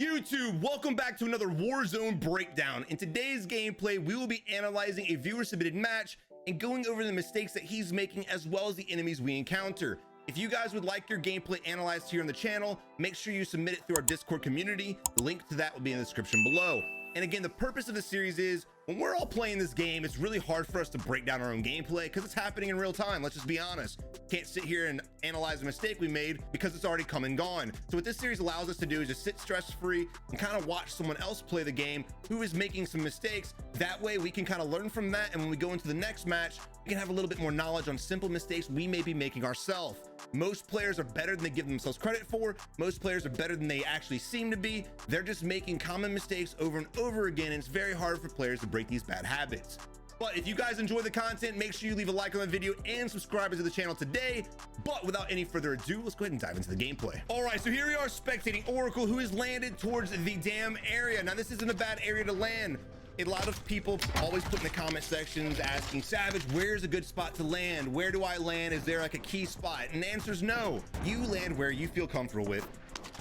YouTube, welcome back to another Warzone breakdown. In today's gameplay, we will be analyzing a viewer submitted match and going over the mistakes that he's making as well as the enemies we encounter. If you guys would like your gameplay analyzed here on the channel, make sure you submit it through our Discord community. The link to that will be in the description below. And again, the purpose of the series is when we're all playing this game, it's really hard for us to break down our own gameplay because it's happening in real time. Let's just be honest. Can't sit here and analyze a mistake we made because it's already come and gone. So what this series allows us to do is just sit stress-free and kind of watch someone else play the game who is making some mistakes. That way we can kind of learn from that. And when we go into the next match, we can have a little bit more knowledge on simple mistakes we may be making ourselves. Most players are better than they give themselves credit for. Most players are better than they actually seem to be. They're just making common mistakes over and over again. And it's very hard for players to break these bad habits. But if you guys enjoy the content, make sure you leave a like on the video and subscribe to the channel today. But without any further ado, let's go ahead and dive into the gameplay. All right, so here we are spectating Oracle, who has landed towards the damn area. Now, this isn't a bad area to land. A lot of people always put in the comment sections asking, Savage, where's a good spot to land? Where do I land? Is there like a key spot? And the answer is no. You land where you feel comfortable with.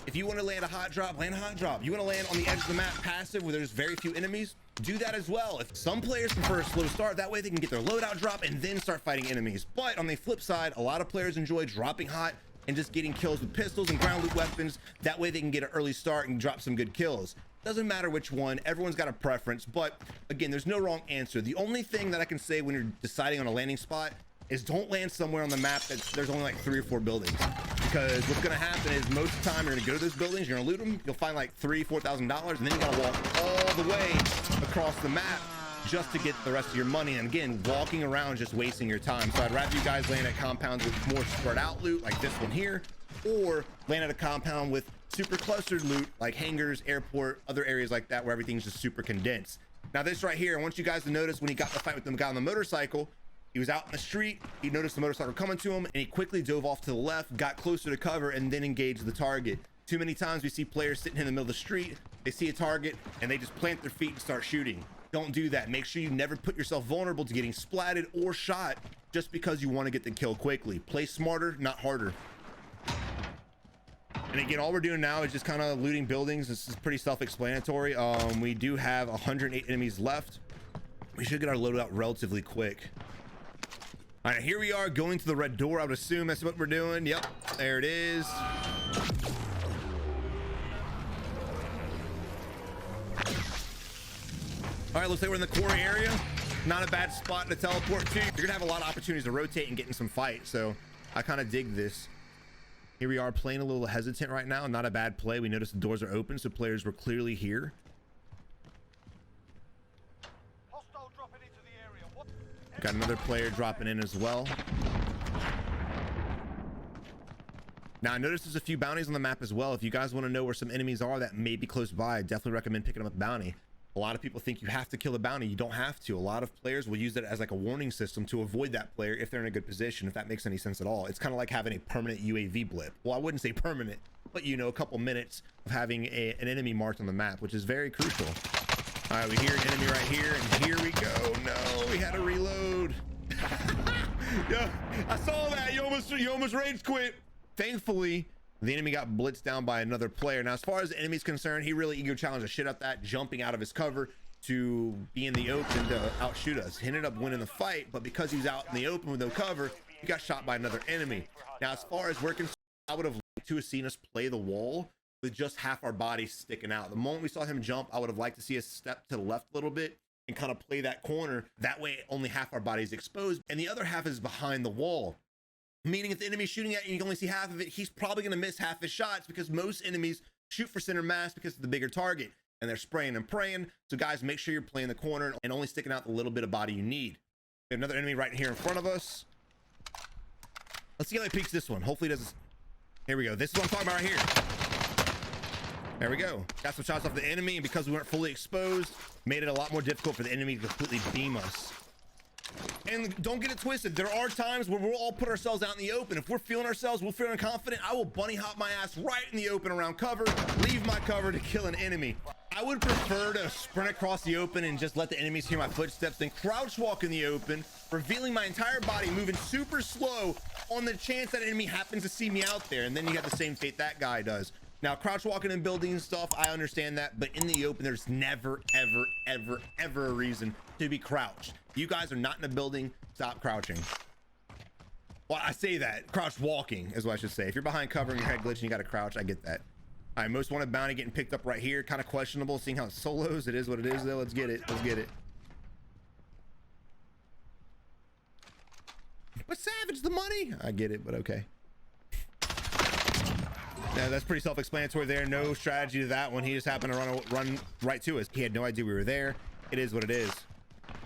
If you want to land a hot drop, land a hot drop. You want to land on the edge of the map passive where there's very few enemies, do that as well. If some players prefer a slow start, that way they can get their loadout drop and then start fighting enemies. But on the flip side, a lot of players enjoy dropping hot and just getting kills with pistols and ground loot weapons. That way they can get an early start and drop some good kills. Doesn't matter which one, everyone's got a preference, but again, there's no wrong answer. The only thing that I can say when you're deciding on a landing spot is don't land somewhere on the map that there's only like 3 or 4 buildings, because what's gonna happen is most of the time you're gonna go to those buildings, you're gonna loot them, you'll find like $3,000-$4,000, and then you gotta walk all the way across the map just to get the rest of your money. And again, walking around just wasting your time. So I'd rather you guys land at compounds with more spread out loot like this one here, or land at a compound with super clustered loot like hangars, airport, other areas like that where everything's just super condensed. Now this right here, I want you guys to notice when he got the fight with the guy on the motorcycle, he was out in the street, he noticed the motorcycle coming to him, and he quickly dove off to the left, got closer to cover, and then engaged the target. Too many times we see players sitting in the middle of the street, they see a target, and they just plant their feet and start shooting. Don't do that. Make sure you never put yourself vulnerable to getting splatted or shot just because you want to get the kill quickly. Play smarter, not harder. And again, all we're doing now is just kind of looting buildings. This is pretty self-explanatory. We do have 108 enemies left. We should get our loadout relatively quick. All right, here we are going to the red door. I would assume that's what we're doing. Yep, there it is. All right, looks like we're in the quarry area. Not a bad spot to teleport to. You're gonna have a lot of opportunities to rotate and get in some fight. So I kind of dig this. Here we are playing a little hesitant right now. Not a bad play. We noticed the doors are open, so players were clearly here. Got another player dropping in as well. Now I noticed there's a few bounties on the map as well. If you guys want to know where some enemies are that may be close by, I definitely recommend picking up a bounty. A lot of people think you have to kill a bounty. You don't have to. A lot of players will use it as like a warning system to avoid that player if they're in a good position, if that makes any sense at all. It's kind of like having a permanent UAV blip. Well, I wouldn't say permanent, but you know, a couple minutes of having an enemy marked on the map, which is very crucial. All right, we hear an enemy right here, and here we go. No, we had to reload. Yeah, I saw that. You almost rage quit. Thankfully, the enemy got blitzed down by another player. Now, as far as the enemy's concerned, he really ego challenged the shit out that, jumping out of his cover to be in the open to outshoot us. He ended up winning the fight, but because he's out in the open with no cover, he got shot by another enemy. Now, as far as we're concerned, I would have liked to have seen us play the wall with just half our bodies sticking out. The moment we saw him jump, I would have liked to see us step to the left a little bit and kind of play that corner. That way, only half our body is exposed, and the other half is behind the wall. Meaning if the enemy's shooting at you, you can only see half of it, he's probably going to miss half his shots because most enemies shoot for center mass because of the bigger target and they're spraying and praying. So guys, make sure you're playing the corner and only sticking out the little bit of body you need. We have another enemy right here in front of us. Let's see how he peeks this one. Hopefully he doesn't. Here we go. This is what I'm talking about right here. There we go. Got some shots off the enemy, and because we weren't fully exposed, made it a lot more difficult for the enemy to completely beam us. And don't get it twisted, there are times where we'll all put ourselves out in the open. If we're feeling ourselves, we're feeling confident, I will bunny hop my ass right in the open around cover, leave my cover to kill an enemy. I would prefer to sprint across the open and just let the enemies hear my footsteps than crouch walk in the open, revealing my entire body, moving super slow on the chance that an enemy happens to see me out there, and then you have the same fate that guy does. Now, crouch walking in buildings and stuff, I understand that, but in the open, there's never, ever, ever, ever a reason to be crouched. You guys are not in a building, stop crouching. Well, I say that, crouch walking is what I should say. If you're behind cover and your head glitching, you gotta crouch, I get that. All right, most wanted bounty getting picked up right here, kind of questionable, seeing how it solos. It is what it is though, let's get it, let's get it. But Savage the money, I get it, but okay. Yeah, that's pretty self-explanatory there. No strategy to that one. He just happened to run right to us. He had no idea we were there. It is what it is.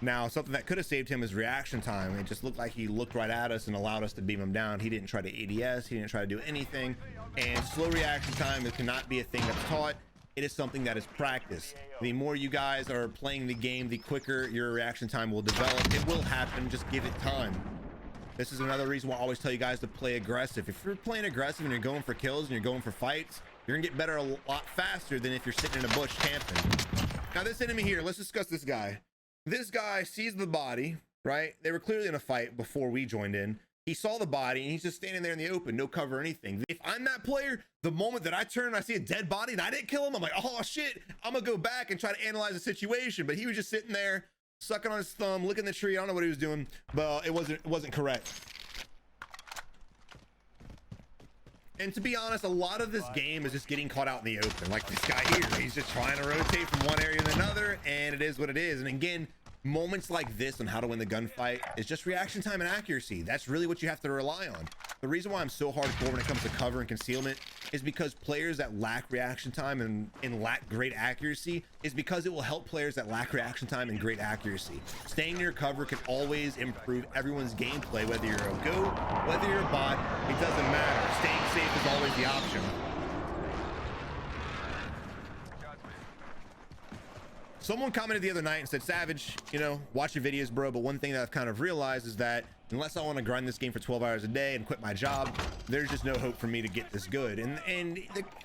Now, something that could have saved him is reaction time. It just looked like he looked right at us and allowed us to beam him down. He didn't try to ADS. He didn't try to do anything. And slow reaction time, it cannot be a thing that's taught. It is something that is practiced. The more you guys are playing the game, the quicker your reaction time will develop. It will happen. Just give it time. This is another reason why I always tell you guys to play aggressive. If you're playing aggressive and you're going for kills and you're going for fights, you're gonna get better a lot faster than if you're sitting in a bush camping. Now this enemy here, let's discuss this guy. This guy sees the body, right? They were clearly in a fight before we joined in. He saw the body and he's just standing there in the open, no cover or anything. If I'm that player, the moment that I turn and I see a dead body and I didn't kill him, I'm like, oh shit, I'm gonna go back and try to analyze the situation. But he was just sitting there, sucking on his thumb, licking the tree. I don't know what he was doing, but it wasn't correct. And to be honest, a lot of this game is just getting caught out in the open. Like this guy here, he's just trying to rotate from one area to another, and it is what it is. And again, moments like this on how to win the gunfight is just reaction time and accuracy. That's really what you have to rely on. The reason why I'm so hardcore when it comes to cover and concealment is because players that lack reaction time and lack great accuracy is because it will help players that lack reaction time and great accuracy. Staying near cover can always improve everyone's gameplay, whether you're a GOAT, whether you're a bot, it doesn't matter. Staying safe is always the option. Someone commented the other night and said, Savage, you know, watch your videos, bro. But one thing that I've kind of realized is that unless I want to grind this game for 12 hours a day and quit my job, there's just no hope for me to get this good. And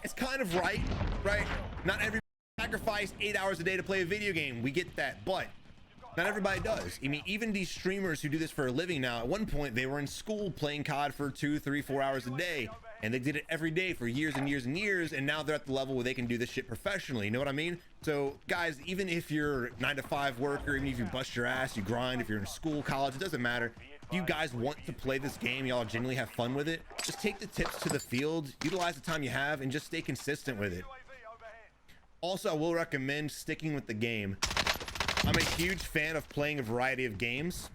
it's kind of right? Not everybody sacrifice 8 hours a day to play a video game. We get that, but not everybody does. I mean, even these streamers who do this for a living now, at one point they were in school playing COD for 2, 3, 4 hours a day. And they did it every day for years and years and years, and now they're at the level where they can do this shit professionally. You know what I mean? So guys, even if you're a 9-to-5 worker, even if you bust your ass, you grind, if you're in school, college, it doesn't matter. If you guys want to play this game, y'all genuinely have fun with it, just take the tips to the field, utilize the time you have, and just stay consistent with it. Also, I will recommend sticking with the game. I'm a huge fan of playing a variety of games,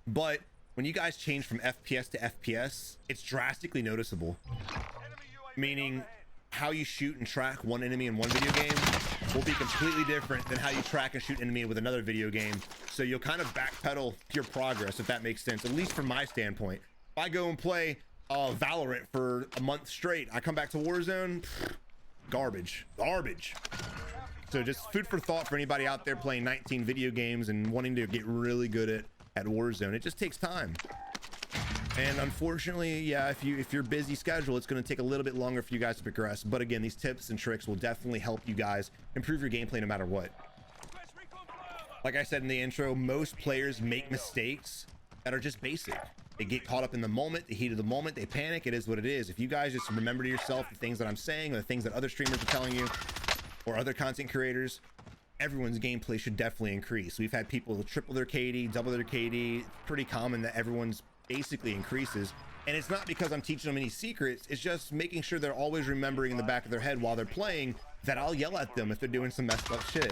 but when you guys change from FPS to FPS, it's drastically noticeable. Meaning, how you shoot and track one enemy in one video game will be completely different than how you track and shoot enemy with another video game. So you'll kind of backpedal your progress, if that makes sense, at least from my standpoint. If I go and play Valorant for a month straight, I come back to Warzone, garbage. So just food for thought for anybody out there playing 19 video games and wanting to get really good at Warzone. It just takes time. And unfortunately, yeah, if you're busy schedule, it's going to take a little bit longer for you guys to progress. But again, these tips and tricks will definitely help you guys improve your gameplay no matter what. Like I said in the intro, most players make mistakes that are just basic. They get caught up in the moment, the heat of the moment, they panic. It is what it is. If you guys just remember to yourself the things that I'm saying or the things that other streamers are telling you or other content creators, everyone's gameplay should definitely increase. We've had people triple their KD, double their KD. It's pretty common that everyone's basically increases. And it's not because I'm teaching them any secrets. It's just making sure they're always remembering in the back of their head while they're playing that I'll yell at them if they're doing some messed up shit.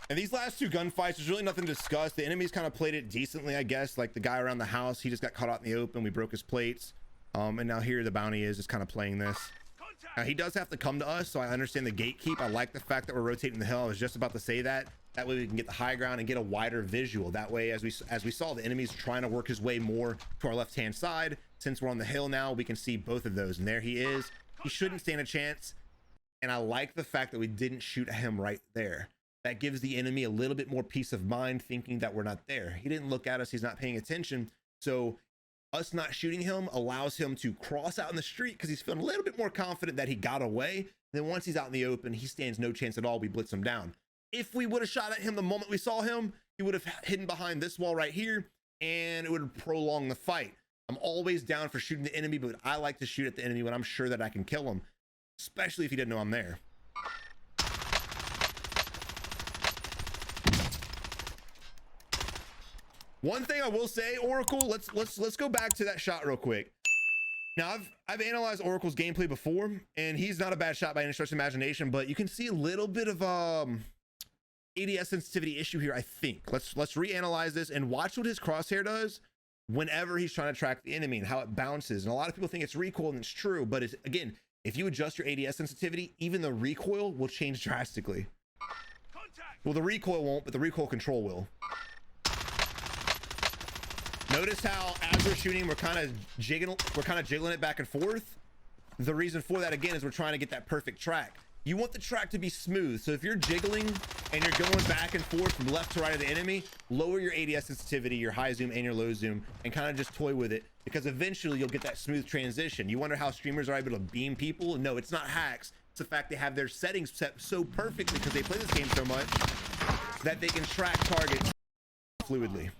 And these last two gunfights, there's really nothing to discuss. The enemies kind of played it decently, I guess. Like the guy around the house, he just got caught out in the open. We broke his plates. And now here the bounty is just kind of playing this. He does have to come to us, so I understand the gatekeep. I like the fact that we're rotating the hill. I was just about to say that. That way we can get the high ground and get a wider visual. That way, as we saw, the enemy's trying to work his way more to our left-hand side. Since we're on the hill now, we can see both of those. And there he is. He shouldn't stand a chance. And I like the fact that we didn't shoot at him right there. That gives the enemy a little bit more peace of mind, thinking that we're not there. He didn't look at us. He's not paying attention. So us not shooting him allows him to cross out in the street because he's feeling a little bit more confident that he got away. And then once he's out in the open, he stands no chance at all. We blitz him down. If we would have shot at him the moment we saw him, he would have hidden behind this wall right here, and it would have prolonged the fight. I'm always down for shooting the enemy, but I like to shoot at the enemy when I'm sure that I can kill him, especially if he didn't know I'm there. One thing I will say, Oracle, let's go back to that shot real quick. Now I've analyzed Oracle's gameplay before, and he's not a bad shot by any stretch of imagination, but you can see a little bit of ADS sensitivity issue here, I think. Let's reanalyze this and watch what his crosshair does whenever he's trying to track the enemy and how it bounces. And a lot of people think it's recoil, and it's true, but it's, again, if you adjust your ADS sensitivity, even the recoil will change drastically. Well, the recoil won't, but the recoil control will. Notice how as we're shooting, we're kind of jiggling it back and forth. The reason for that, again, is we're trying to get that perfect track. You want the track to be smooth. So if you're jiggling and you're going back and forth from left to right of the enemy, lower your ADS sensitivity, your high zoom and your low zoom, and kind of just toy with it, because eventually you'll get that smooth transition. You wonder how streamers are able to beam people? No, it's not hacks. It's the fact they have their settings set so perfectly because they play this game so much that they can track targets fluidly.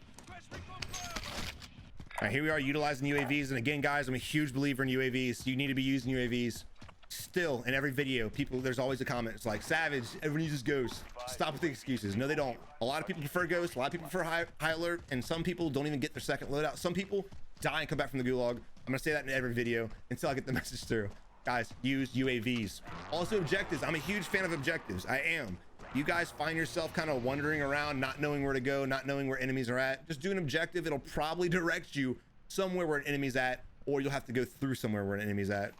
All right, here we are utilizing UAVs. And again, guys, I'm a huge believer in UAVs. You need to be using UAVs. Still, in every video, there's always a comment. It's like, Savage, everyone uses Ghost. Stop with the excuses. No, they don't. A lot of people prefer Ghost. A lot of people prefer high alert. And some people don't even get their second loadout. Some people die and come back from the gulag. I'm going to say that in every video until I get the message through. Guys, use UAVs. Also, objectives. I'm a huge fan of objectives. I am. You guys find yourself kind of wandering around, not knowing where to go, not knowing where enemies are at. Just do an objective. It'll probably direct you somewhere where an enemy's at, or you'll have to go through somewhere where an enemy's at.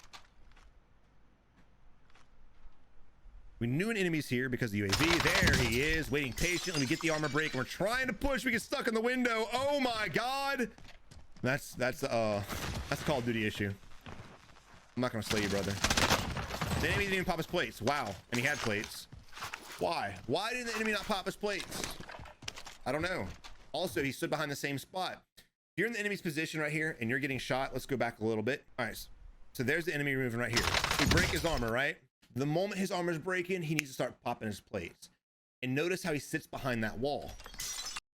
We knew an enemy's here because the UAV, there he is, waiting patiently. We get the armor break and we're trying to push. We get stuck in the window. Oh my God. That's a Call of Duty issue. I'm not gonna slay you, brother. The enemy didn't even pop his plates. Wow. And he had plates. Why didn't the enemy not pop his plates? I don't know. Also, he stood behind the same spot. You're in the enemy's position right here and you're getting shot. Let's go back a little bit. All right, so there's the enemy moving right here. We break his armor, right? The moment his armor is breaking, he needs to start popping his plates. And notice how he sits behind that wall.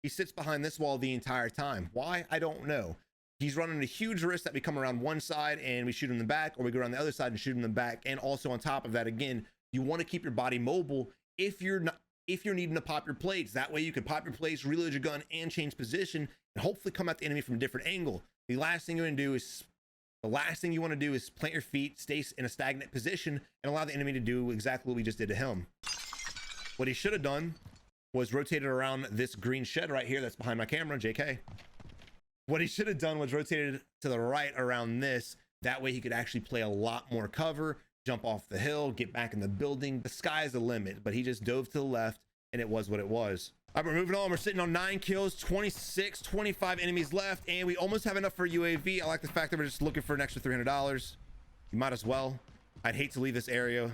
He sits behind this wall the entire time. Why? I don't know. He's running a huge risk that we come around one side and we shoot him in the back, or we go around the other side and shoot him in the back. And also on top of that, again, you want to keep your body mobile if you're needing to pop your plates. That way you can pop your plates, reload your gun, and change position, and hopefully come at the enemy from a different angle. The last thing you want to do is plant your feet, stay in a stagnant position, and allow the enemy to do exactly what we just did to him. What he should have done was rotated around this green shed right here that's behind my camera, JK. What he should have done was rotated to the right around this. That way he could actually play a lot more cover, jump off the hill, get back in the building. The sky's the limit, but he just dove to the left and it was what it was. All right, we're moving on. We're sitting on 9 kills, 25 enemies left, and we almost have enough for UAV. I like the fact that we're just looking for an extra $300. You might as well. I'd hate to leave this area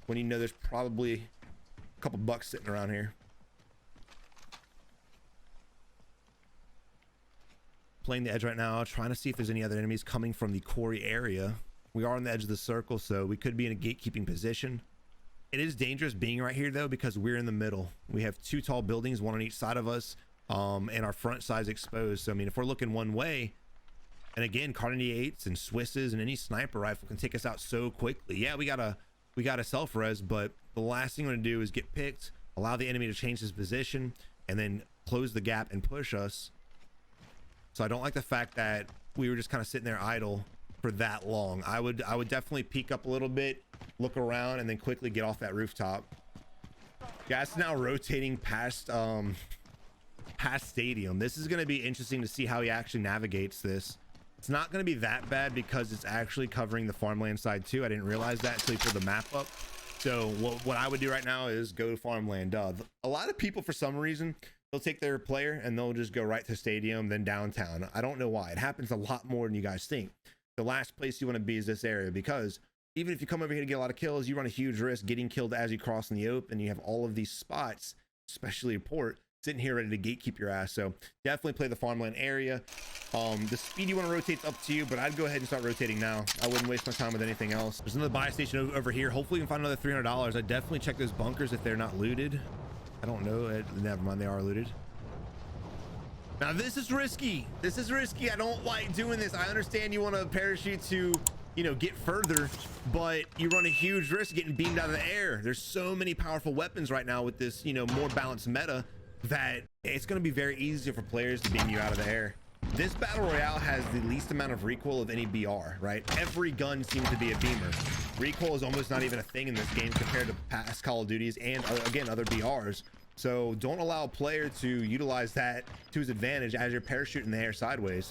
when you know there's probably a couple bucks sitting around here. Playing the edge right now, trying to see if there's any other enemies coming from the quarry area. We are on the edge of the circle, so we could be in a gatekeeping position. It is dangerous being right here though, because we're in the middle. We have 2 tall buildings, one on each side of us, and our front side's exposed. So I mean, if we're looking one way, and again, Kar 98s and Swisses and any sniper rifle can take us out so quickly. Yeah, we got a self-res, but the last thing you want to do is get picked, allow the enemy to change his position, and then close the gap and push us. So I don't like the fact that we were just kind of sitting there idle for that long. I would definitely peek up a little bit, look around, and then quickly get off that rooftop. Guys, now rotating past stadium. This is going to be interesting to see how he actually navigates this. It's not going to be that bad because it's actually covering the farmland side too. I didn't realize that until he pulled the map up. So what I would do right now is go to farmland. A lot of people, for some reason, they'll take their player and they'll just go right to stadium, then downtown. I don't know why. It happens a lot more than you guys think. The last place you want to be is this area, because even if you come over here to get a lot of kills, you run a huge risk getting killed as you cross in the open. You have all of these spots, especially a port, sitting here ready to gatekeep your ass. So definitely play the farmland area. The speed you want to rotate is up to you, but I'd go ahead and start rotating now. I wouldn't waste my time with anything else. There's another buy station over here. Hopefully we can find another $300. I'd definitely check those bunkers if they're not looted. I don't know. Never mind, they are looted. Now this is risky. This is risky. I don't like doing this. I understand you want to parachute to, you know, get further, but you run a huge risk getting beamed out of the air. There's so many powerful weapons right now with this, you know, more balanced meta that it's going to be very easy for players to beam you out of the air. This battle royale has the least amount of recoil of any BR, right? Every gun seems to be a beamer. Recoil is almost not even a thing in this game compared to past Call of Duties and again, other BRs. So don't allow a player to utilize that to his advantage as you're parachuting in the air sideways.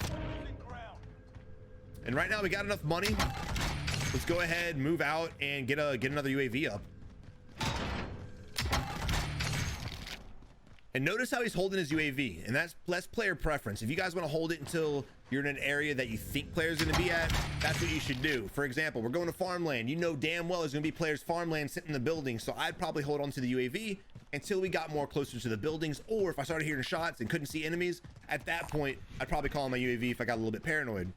And right now we got enough money. Let's go ahead, move out, and get another UAV up. And notice how he's holding his UAV, and that's player preference. If you guys want to hold it until you're in an area that you think players are going to be at, that's what you should do. For example, we're going to farmland. You know damn well there's going to be players farmland sitting in the building, so I'd probably hold on to the UAV until we got more closer to the buildings, or if I started hearing shots and couldn't see enemies, at that point I'd probably call on my UAV if I got a little bit paranoid.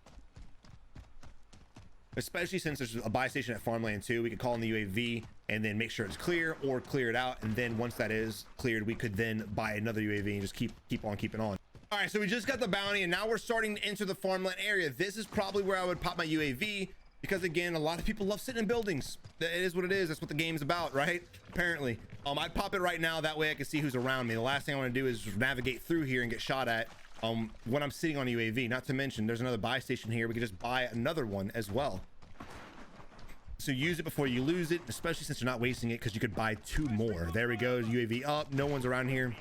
Especially since there's a buy station at farmland too, we could call in the UAV and then make sure it's clear or clear it out, and then once that is cleared, we could then buy another UAV and just keep on keeping on. All right, so we just got the bounty and now we're starting to enter the farmland area. This is probably where I would pop my UAV because, again, a lot of people love sitting in buildings. It is what it is. That's what the game's about, right? Apparently. I'd pop it right now, that way I can see who's around me. The last thing I want to do is navigate through here and get shot at when I'm sitting on a UAV. Not to mention there's another buy station here. We could just buy another one as well. So use it before you lose it, especially since you're not wasting it, because you could buy two more. There we go, UAV up. No one's around here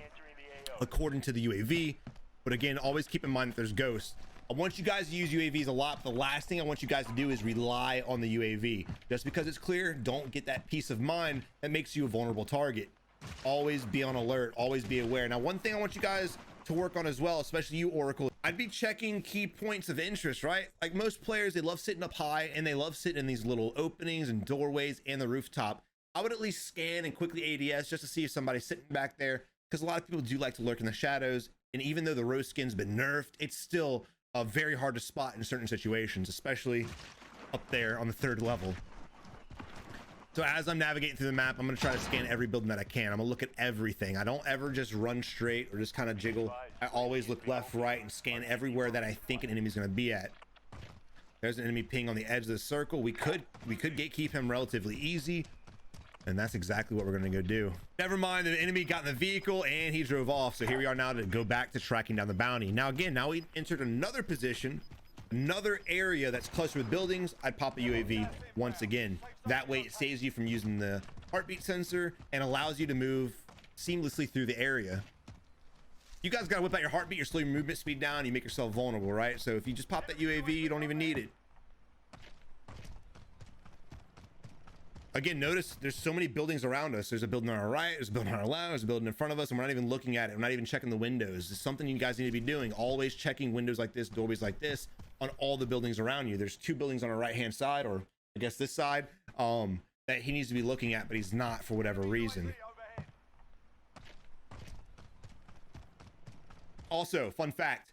according to the UAV, but again, always keep in mind that there's ghosts. I want you guys to use UAVs a lot, but the last thing I want you guys to do is rely on the UAV. Just because it's clear, don't get that peace of mind that makes you a vulnerable target. Always be on alert, always be aware. Now, one thing I want you guys to work on as well, especially you, Oracle, I'd be checking key points of interest, right? Like most players, they love sitting up high and they love sitting in these little openings and doorways and the rooftop. I would at least scan and quickly ADS just to see if somebody's sitting back there, because a lot of people do like to lurk in the shadows. And even though the rose skin's been nerfed, it's still very hard to spot in certain situations, especially up there on the 3rd level. So as I'm navigating through the map, I'm going to try to scan every building that I can. I'm going to look at everything. I don't ever just run straight or just kind of jiggle. I always look left, right, and scan everywhere that I think an enemy's going to be at. There's an enemy ping on the edge of the circle. We could gatekeep him relatively easy, and that's exactly what we're going to go do. Never mind, the enemy got in the vehicle and he drove off. So here we are now to go back to tracking down the bounty. Now again, now we entered another position, another area that's clustered with buildings. I'd pop a UAV once again. That way it saves you from using the heartbeat sensor and allows you to move seamlessly through the area. You guys gotta whip out your heartbeat, you slow your movement speed down, you make yourself vulnerable, right? So if you just pop that UAV, you don't even need it. Again, notice there's so many buildings around us. There's a building on our right, there's a building on our left, there's a building in front of us, and we're not even looking at it. We're not even checking the windows. It's something you guys need to be doing. Always checking windows like this, doorways like this on all the buildings around you. There's 2 buildings on our right-hand side, or I guess this side, that he needs to be looking at, but he's not for whatever reason. Also, fun fact,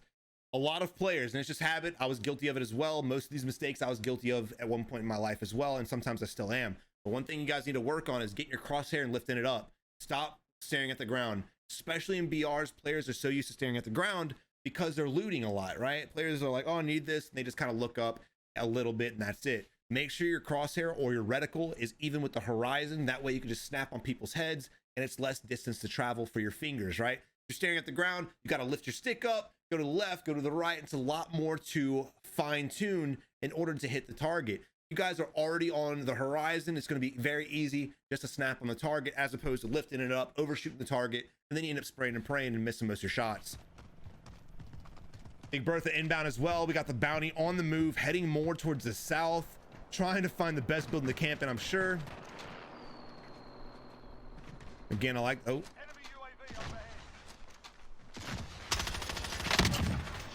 a lot of players, and it's just habit, I was guilty of it as well. Most of these mistakes I was guilty of at one point in my life as well, and sometimes I still am. But one thing you guys need to work on is getting your crosshair and lifting it up. Stop staring at the ground. Especially in BRs, players are so used to staring at the ground because they're looting a lot, right? Players are like, oh, I need this, and they just kind of look up a little bit and that's it. Make sure your crosshair or your reticle is even with the horizon. That way you can just snap on people's heads and it's less distance to travel for your fingers, right? If you're staring at the ground, you got to lift your stick up, go to the left, go to the right. It's a lot more to fine tune in order to hit the target. You guys are already on the horizon. It's going to be very easy just to snap on the target as opposed to lifting it up, overshooting the target, and then you end up spraying and praying and missing most of your shots. Big Bertha inbound as well. We got the bounty on the move, heading more towards the south, trying to find the best building to camp in, I'm sure. Again, I like, oh.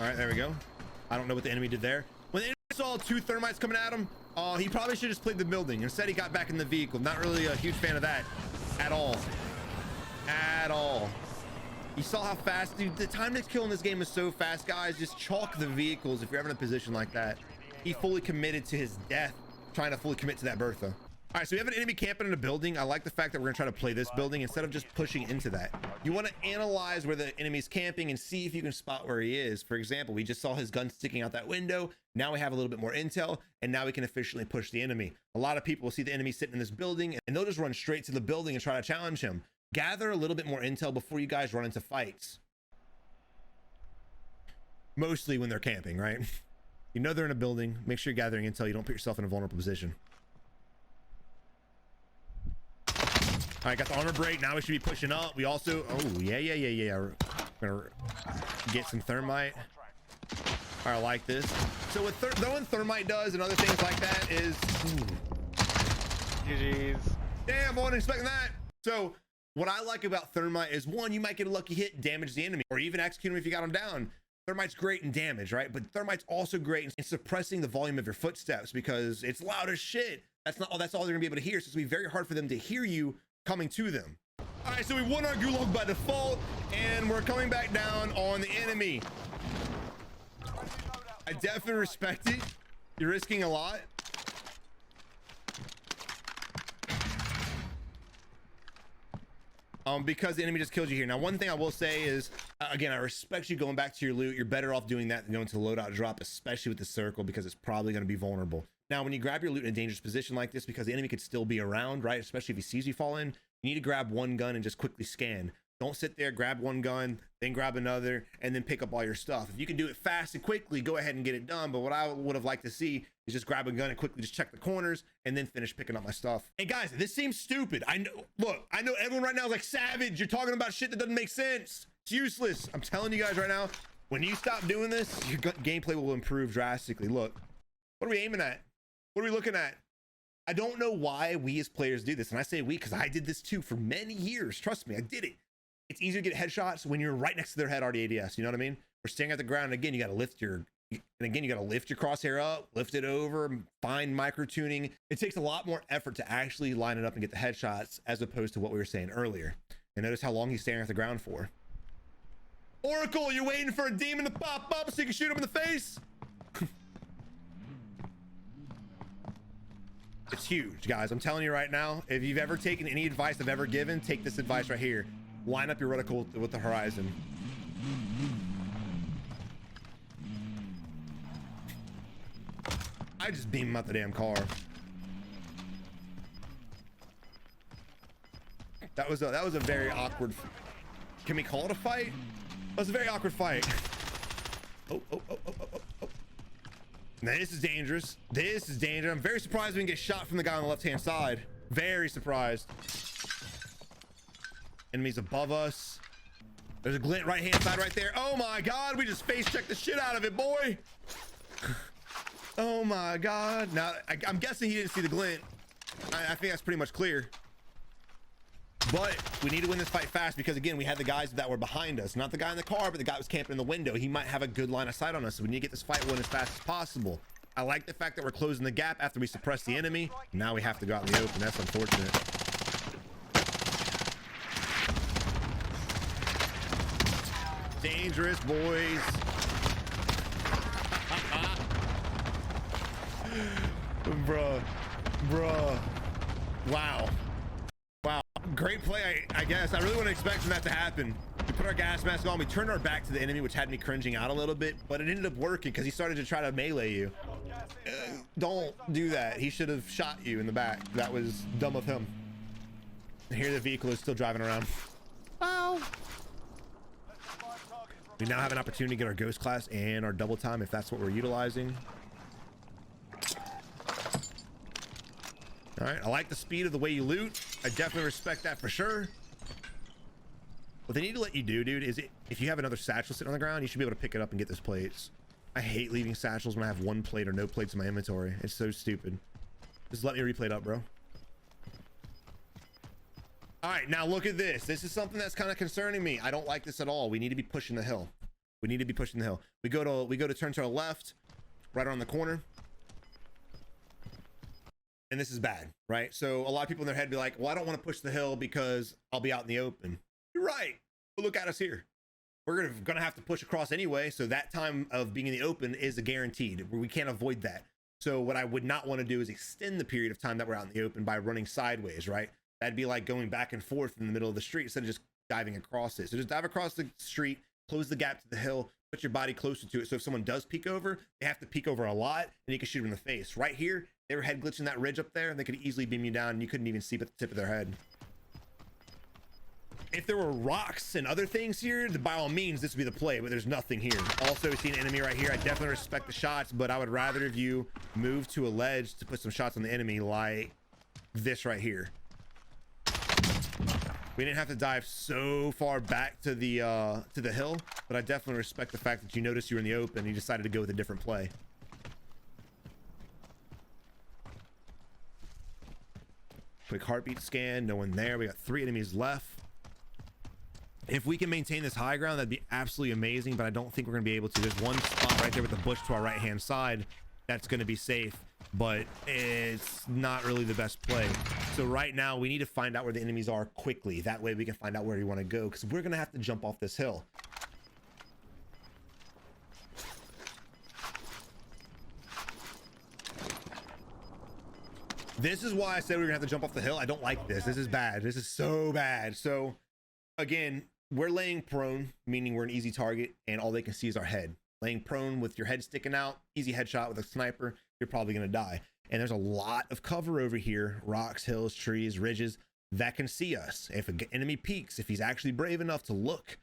All right, there we go. I don't know what the enemy did there. When the enemy saw 2 thermites coming at him, he probably should have just played the building. Instead, he got back in the vehicle. Not really a huge fan of that at all. At all. You saw how fast, dude, the time to kill in this game is so fast, guys. Just chalk the vehicles if you're ever in a position like that. He fully committed to his death, trying to fully commit to that Bertha. All right, so we have an enemy camping in a building. I like the fact that we're gonna try to play this building instead of just pushing into that. You want to analyze where the enemy's camping and see if you can spot where he is. For example, we just saw his gun sticking out that window. Now we have a little bit more intel, and now we can efficiently push the enemy. A lot of people will see the enemy sitting in this building, and they'll just run straight to the building and try to challenge him. Gather a little bit more intel before you guys run into fights. Mostly when they're camping, right? You know they're in a building. Make sure you're gathering intel. You don't put yourself in a vulnerable position. All right, got the armor break. Now we should be pushing up. We also, oh yeah. We're gonna get some thermite. All right, I like this. So what throwing thermite does and other things like that is, GG's. Damn, I wasn't expecting that. So what I like about thermite is, one, you might get a lucky hit, damage the enemy, or even execute him if you got him down. Thermite's great in damage, right? But thermite's also great in suppressing the volume of your footsteps because it's loud as shit. That's all they're gonna be able to hear. So it's gonna be very hard for them to hear you coming to them. All right, so we won our gulag by default, and we're coming back down on the enemy. I definitely respect it. You're risking a lot. Because the enemy just killed you here. Now, one thing I will say is, again, I respect you going back to your loot. You're better off doing that than going to the loadout drop, especially with the circle, because it's probably going to be vulnerable. Now, when you grab your loot in a dangerous position like this, because the enemy could still be around, right? Especially if he sees you fall in, you need to grab one gun and just quickly scan. Don't sit there, grab one gun, then grab another, and then pick up all your stuff. If you can do it fast and quickly, go ahead and get it done. But what I would have liked to see is just grab a gun and quickly just check the corners and then finish picking up my stuff. And guys, this seems stupid. I know, look, I know everyone right now is like, Savage, you're talking about shit that doesn't make sense. It's useless. I'm telling you guys right now, when you stop doing this, your gameplay will improve drastically. Look, what are we aiming at? What are we looking at? I don't know why we as players do this. And I say we because I did this too for many years. Trust me, I did it. It's easier to get headshots when you're right next to their head RDADS. You know what I mean? We're staying at the ground. Again, you got to lift your, lift your crosshair up, lift it over, find micro tuning. It takes a lot more effort to actually line it up and get the headshots as opposed to what we were saying earlier. And notice how long he's staring at the ground for. Oracle, you're waiting for a demon to pop up so you can shoot him in the face. It's huge, guys. I'm telling you right now, if you've ever taken any advice I've ever given, take this advice right here. Line up your reticle with the horizon. I just beam him out the damn car. That was a very awkward. Can we call it a fight? That was a very awkward fight. Oh. Now this is dangerous. This is dangerous. I'm very surprised we can get shot from the guy on the left-hand side. Very surprised. Enemies above us. There's a glint right-hand side right there. Oh my God, we just face checked the shit out of it, boy. Oh my God. Now, I'm guessing he didn't see the glint. I think that's pretty much clear. But we need to win this fight fast because, again, we had the guys that were behind us. Not the guy in the car, but the guy who was camping in the window. He might have a good line of sight on us, so we need to get this fight won as fast as possible. I like the fact that we're closing the gap after we suppress the enemy. Now we have to go out in the open. That's unfortunate. Dangerous, boys. Bruh. Wow. Great play, I guess. I really wasn't expecting that to happen. We put our gas mask on, we turned our back to the enemy, which had me cringing out a little bit, but it ended up working because he started to try to melee you. Don't do that. He should have shot you in the back. That was dumb of him. And here the vehicle is still driving around. Wow. We now have an opportunity to get our ghost class and our double time if that's what we're utilizing. All right, I like the speed of the way you loot. I definitely respect that for sure. What they need to let you do, dude, is if you have another satchel sitting on the ground, you should be able to pick it up and get those plates. I hate leaving satchels when I have one plate or no plates in my inventory. It's so stupid. Just let me replate up, bro. All right, now look at this. This is something that's kind of concerning me. I don't like this at all. We need to be pushing the hill. We need to be pushing the hill. We go to turn to our left, right around the corner. And this is bad, right? So a lot of people in their head be like, well, I don't want to push the hill because I'll be out in the open. You're right. But look at us here. We're gonna have to push across anyway. So that time of being in the open is a guaranteed. We can't avoid that. So what I would not want to do is extend the period of time that we're out in the open by running sideways, right? That'd be like going back and forth in the middle of the street instead of just diving across it. So just dive across the street, close the gap to the hill, put your body closer to it. So if someone does peek over, they have to peek over a lot and you can shoot them in the face. Right here, they were head glitching that ridge up there and they could easily beam you down and you couldn't even see but the tip of their head. If there were rocks and other things here, then by all means, this would be the play, but there's nothing here. Also, see an enemy right here. I definitely respect the shots, but I would rather if you move to a ledge to put some shots on the enemy like this right here. We didn't have to dive so far back to the hill, but I definitely respect the fact that you noticed you were in the open and you decided to go with a different play. Quick heartbeat scan, no one there. We got 3 enemies left. If we can maintain this high ground, that'd be absolutely amazing, but I don't think we're gonna be able to. There's one spot right there with the bush to our right hand side that's gonna be safe, but it's not really the best play. So right now we need to find out where the enemies are quickly. That way we can find out where we want to go, because we're gonna have to jump off this hill. This is why I said we were gonna have to jump off the hill. I don't like this. This is bad. This is so bad. So again, we're laying prone, meaning we're an easy target and all they can see is our head. Laying prone with your head sticking out, easy headshot with a sniper, you're probably gonna die. And there's a lot of cover over here, rocks, hills, trees, ridges that can see us. If an enemy peeks, if he's actually brave enough to look,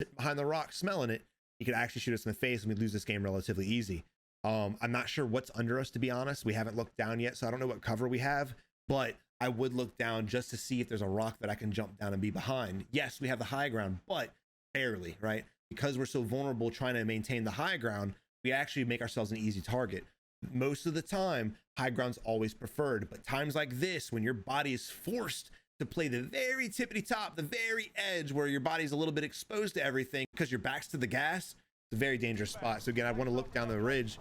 sit behind the rock smelling it, he could actually shoot us in the face and we lose this game relatively easy. I'm not sure what's under us, to be honest. We haven't looked down yet, so I don't know what cover we have, but I would look down just to see if there's a rock that I can jump down and be behind. Yes, we have the high ground, but barely, right? Because we're so vulnerable trying to maintain the high ground, we actually make ourselves an easy target. Most of the time, high ground's always preferred, but times like this, when your body is forced to play the very tippity top, the very edge where your body's a little bit exposed to everything because your back's to the gas, it's a very dangerous spot. So again, I want to look down the ridge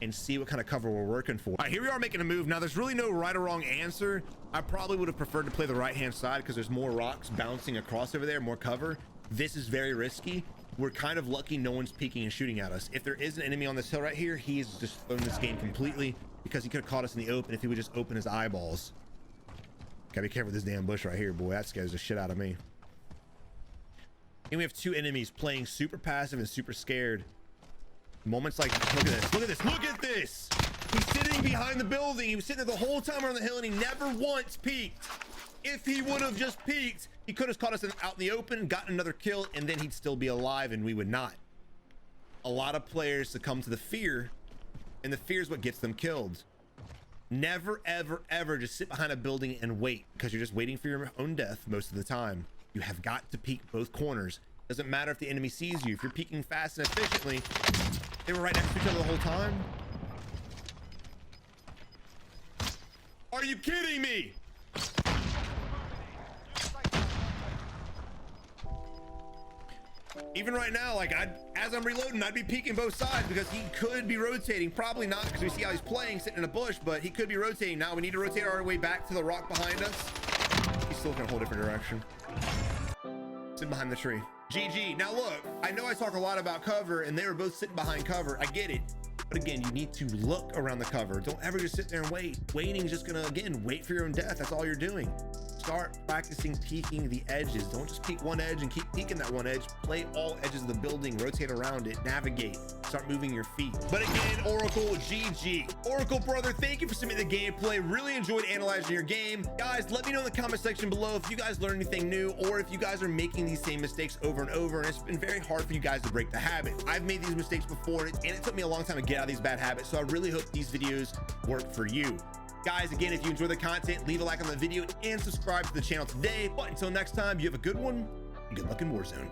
and see what kind of cover we're working for. All right, here we are making a move. Now there's really no right or wrong answer. I probably would have preferred to play the right hand side because there's more rocks bouncing across over there, more cover. This is very risky. We're kind of lucky no one's peeking and shooting at us. If there is an enemy on this hill right here, he's just thrown this game completely because he could have caught us in the open if he would just open his eyeballs. Gotta be careful with this damn bush right here, boy. That scares the shit out of me. And we have 2 enemies playing super passive and super scared. Moments like, look at this, look at this, look at this. He's sitting behind the building. He was sitting there the whole time on the hill and he never once peeked. If he would have just peeked, he could have caught us out in the open, gotten another kill, and then he'd still be alive and we would not. A lot of players succumb to the fear, and the fear is what gets them killed. Never, ever, ever just sit behind a building and wait, because you're just waiting for your own death most of the time. You have got to peek both corners. Doesn't matter if the enemy sees you. If you're peeking fast and efficiently, they were right next to each other the whole time. Are you kidding me? Even right now, like as I'm reloading, I'd be peeking both sides because he could be rotating. Probably not because we see how he's playing, sitting in a bush, but he could be rotating. Now we need to rotate our way back to the rock behind us. He's still looking a whole different direction. Sitting behind the tree. GG. Now look, I know I talk a lot about cover and they were both sitting behind cover. I get it. But again, you need to look around the cover. Don't ever just sit there and wait. Waiting is just gonna, again, wait for your own death. That's all you're doing. Start practicing peeking the edges. Don't just peek one edge and keep peeking that one edge. Play all edges of the building, rotate around it, navigate, start moving your feet. But again, Oracle, GG. Oracle brother, thank you for submitting the gameplay. Really enjoyed analyzing your game. Guys, let me know in the comment section below if you guys learned anything new or if you guys are making these same mistakes over and over and it's been very hard for you guys to break the habit. I've made these mistakes before and it took me a long time to get out of these bad habits, so I really hope these videos work for you. Guys, again, if you enjoy the content, leave a like on the video and subscribe to the channel today. But until next time, you have a good one and good luck in Warzone.